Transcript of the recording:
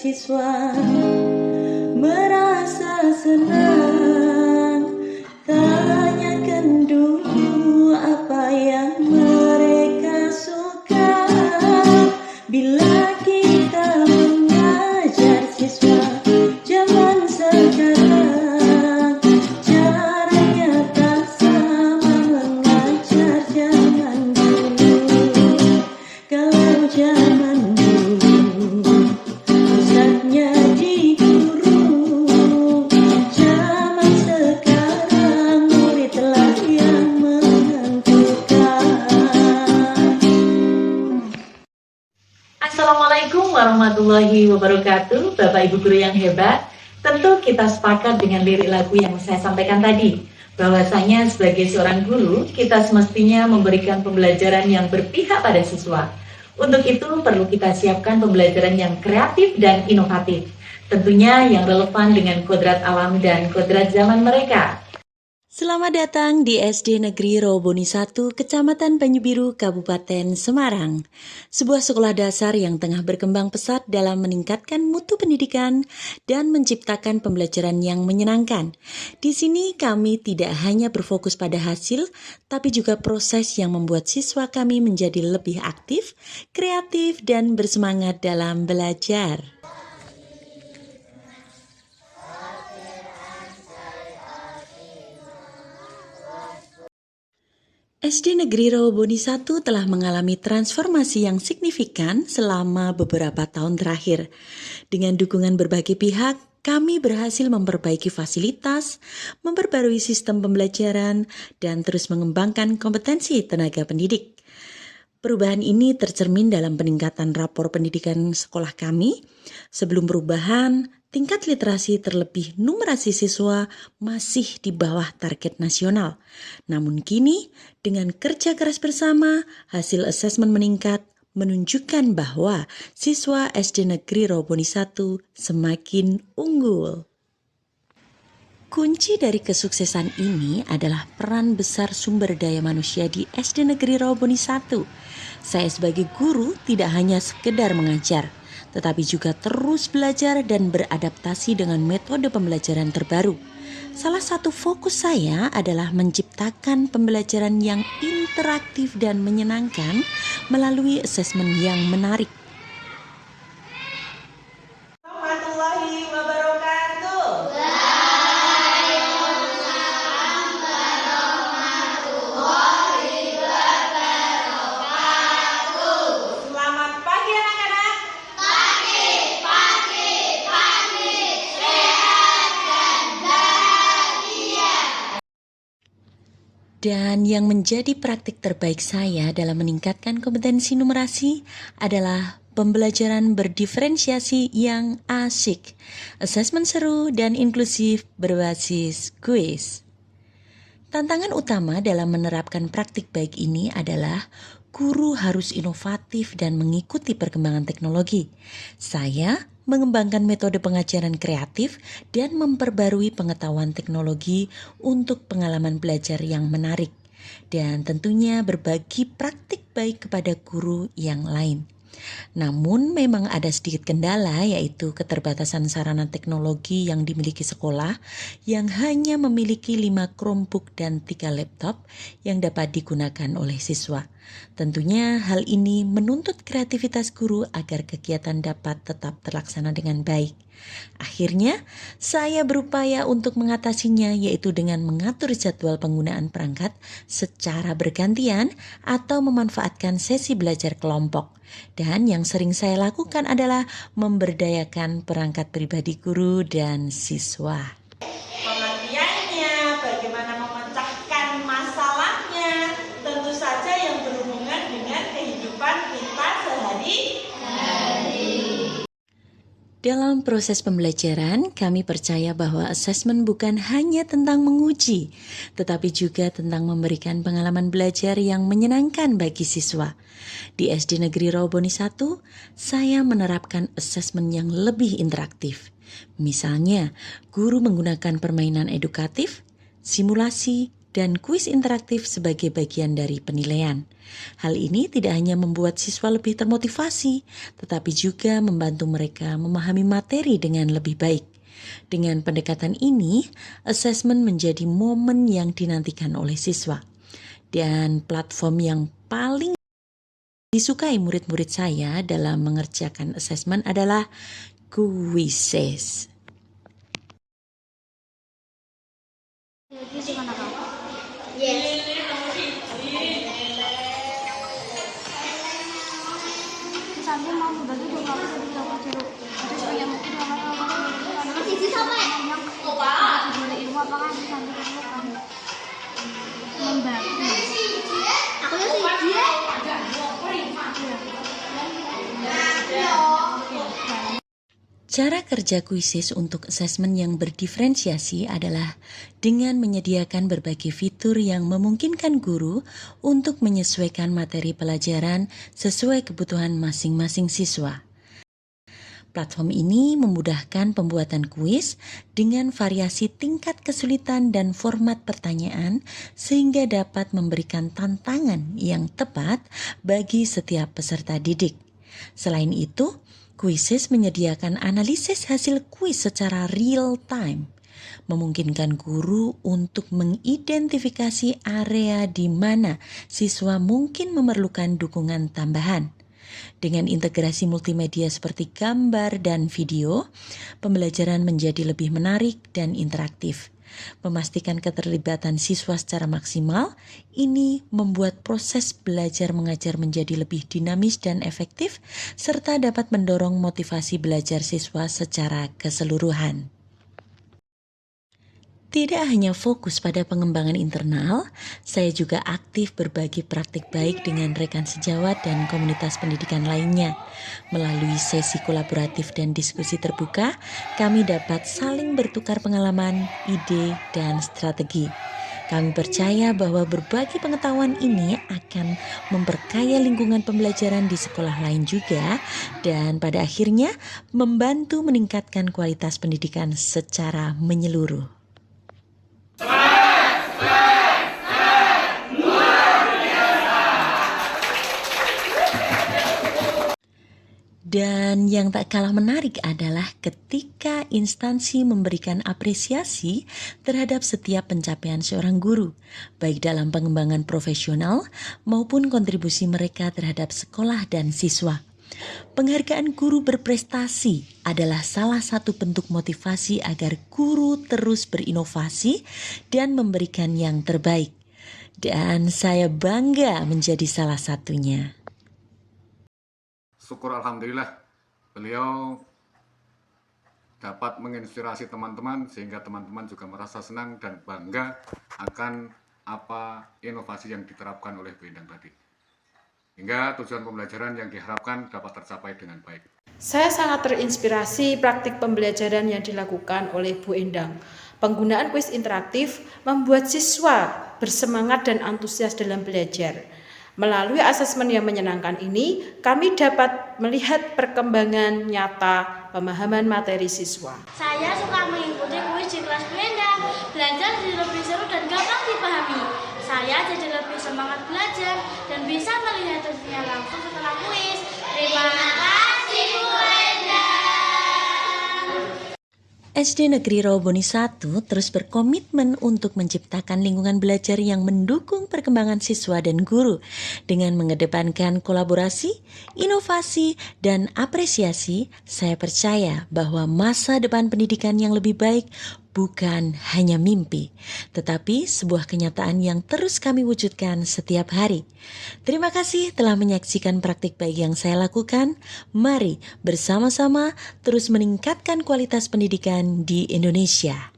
siswa merasa senang. Tanyakan dulu apa yang mereka suka. Bila kita mengajar siswa zaman sekarang, caranya tak sama mengajar zaman dulu. Kalau zaman dulu pusatnya di guru, zaman sekarang muridlah yang menentukan. Assalamualaikum warahmatullahi wabarakatuh. Bapak Ibu guru yang hebat, tentu kita sepakat dengan lirik lagu yang saya sampaikan tadi, bahwasanya sebagai seorang guru, kita semestinya memberikan pembelajaran yang berpihak pada siswa. Untuk itu perlu kita siapkan pembelajaran yang kreatif dan inovatif, tentunya yang relevan dengan kodrat alam dan kodrat zaman mereka. Selamat datang di SD Negeri Rawaboni 1, Kecamatan Banyubiru, Kabupaten Semarang. Sebuah sekolah dasar yang tengah berkembang pesat dalam meningkatkan mutu pendidikan dan menciptakan pembelajaran yang menyenangkan. Di sini kami tidak hanya berfokus pada hasil, tapi juga proses yang membuat siswa kami menjadi lebih aktif, kreatif, dan bersemangat dalam belajar. SD Negeri Rawaboni 1 telah mengalami transformasi yang signifikan selama beberapa tahun terakhir. Dengan dukungan berbagai pihak, kami berhasil memperbaiki fasilitas, memperbarui sistem pembelajaran, dan terus mengembangkan kompetensi tenaga pendidik. Perubahan ini tercermin dalam peningkatan rapor pendidikan sekolah kami. Sebelum perubahan, tingkat literasi terlebih numerasi siswa masih di bawah target nasional. Namun kini, dengan kerja keras bersama, hasil asesmen meningkat, menunjukkan bahwa siswa SD Negeri Rawaboni 1 semakin unggul. Kunci dari kesuksesan ini adalah peran besar sumber daya manusia di SD Negeri Rawaboni 1. Saya sebagai guru tidak hanya sekedar mengajar, tetapi juga terus belajar dan beradaptasi dengan metode pembelajaran terbaru. Salah satu fokus saya adalah menciptakan pembelajaran yang interaktif dan menyenangkan melalui asesmen yang menarik. Warahmatullahi wabarakatuh. Selamat pagi anak-anak. Dan yang menjadi praktik terbaik saya dalam meningkatkan kompetensi numerasi adalah pembelajaran berdiferensiasi yang asyik, asesmen seru dan inklusif berbasis kuis. Tantangan utama dalam menerapkan praktik baik ini adalah guru harus inovatif dan mengikuti perkembangan teknologi. Saya mengembangkan metode pengajaran kreatif dan memperbarui pengetahuan teknologi untuk pengalaman belajar yang menarik. Dan tentunya berbagi praktik baik kepada guru yang lain. Namun memang ada sedikit kendala, yaitu keterbatasan sarana teknologi yang dimiliki sekolah yang hanya memiliki 5 Chromebook dan 3 laptop yang dapat digunakan oleh siswa. Tentunya hal ini menuntut kreativitas guru agar kegiatan dapat tetap terlaksana dengan baik. Akhirnya, saya berupaya untuk mengatasinya, yaitu dengan mengatur jadwal penggunaan perangkat secara bergantian atau memanfaatkan sesi belajar kelompok. Dan yang sering saya lakukan adalah memberdayakan perangkat pribadi guru dan siswa. Pengertiannya, bagaimana memecahkan masalahnya, tentu saja yang berhubungan dengan kehidupan kita sehari-hari. Dalam proses pembelajaran, kami percaya bahwa asesmen bukan hanya tentang menguji, tetapi juga tentang memberikan pengalaman belajar yang menyenangkan bagi siswa. Di SD Negeri Rawaboni 1, saya menerapkan asesmen yang lebih interaktif. Misalnya, guru menggunakan permainan edukatif, simulasi, dan kuis interaktif sebagai bagian dari penilaian. Hal ini tidak hanya membuat siswa lebih termotivasi, tetapi juga membantu mereka memahami materi dengan lebih baik. Dengan pendekatan ini, asesmen menjadi momen yang dinantikan oleh siswa. Dan platform yang paling disukai murid-murid saya dalam mengerjakan asesmen adalah Quizzes. Cara kerja Quizzes untuk asesmen yang berdiferensiasi adalah dengan menyediakan berbagai fitur yang memungkinkan guru untuk menyesuaikan materi pelajaran sesuai kebutuhan masing-masing siswa. Platform ini memudahkan pembuatan kuis dengan variasi tingkat kesulitan dan format pertanyaan sehingga dapat memberikan tantangan yang tepat bagi setiap peserta didik. Selain itu, Quizzes menyediakan analisis hasil kuis secara real time, memungkinkan guru untuk mengidentifikasi area di mana siswa mungkin memerlukan dukungan tambahan. Dengan integrasi multimedia seperti gambar dan video, pembelajaran menjadi lebih menarik dan interaktif. Memastikan keterlibatan siswa secara maksimal, ini membuat proses belajar mengajar menjadi lebih dinamis dan efektif, serta dapat mendorong motivasi belajar siswa secara keseluruhan. Tidak hanya fokus pada pengembangan internal, saya juga aktif berbagi praktik baik dengan rekan sejawat dan komunitas pendidikan lainnya. Melalui sesi kolaboratif dan diskusi terbuka, kami dapat saling bertukar pengalaman, ide, dan strategi. Kami percaya bahwa berbagi pengetahuan ini akan memperkaya lingkungan pembelajaran di sekolah lain juga, dan pada akhirnya membantu meningkatkan kualitas pendidikan secara menyeluruh. Dan yang tak kalah menarik adalah ketika instansi memberikan apresiasi terhadap setiap pencapaian seorang guru, baik dalam pengembangan profesional maupun kontribusi mereka terhadap sekolah dan siswa. Penghargaan guru berprestasi adalah salah satu bentuk motivasi agar guru terus berinovasi dan memberikan yang terbaik. Dan saya bangga menjadi salah satunya. Syukur alhamdulillah beliau dapat menginspirasi teman-teman sehingga teman-teman juga merasa senang dan bangga akan apa inovasi yang diterapkan oleh Bu Endang tadi. Hingga tujuan pembelajaran yang diharapkan dapat tercapai dengan baik. Saya sangat terinspirasi praktik pembelajaran yang dilakukan oleh Bu Endang. Penggunaan kuis interaktif membuat siswa bersemangat dan antusias dalam belajar. Melalui asesmen yang menyenangkan ini, kami dapat melihat perkembangan nyata pemahaman materi siswa. Saya suka mengikuti kuis di kelas Bu Endang. Belajar jadi lebih seru dan gampang dipahami. Saya jadi lebih semangat belajar dan bisa melihat hasilnya langsung setelah kuis. Terima kasih Bu Endang. SD Negeri Rawaboni 1 terus berkomitmen untuk menciptakan lingkungan belajar yang mendukung perkembangan siswa dan guru dengan mengedepankan kolaborasi, inovasi, dan apresiasi. Saya percaya bahwa masa depan pendidikan yang lebih baik bukan hanya mimpi, tetapi sebuah kenyataan yang terus kami wujudkan setiap hari. Terima kasih telah menyaksikan praktik baik yang saya lakukan. Mari bersama-sama terus meningkatkan kualitas pendidikan di Indonesia.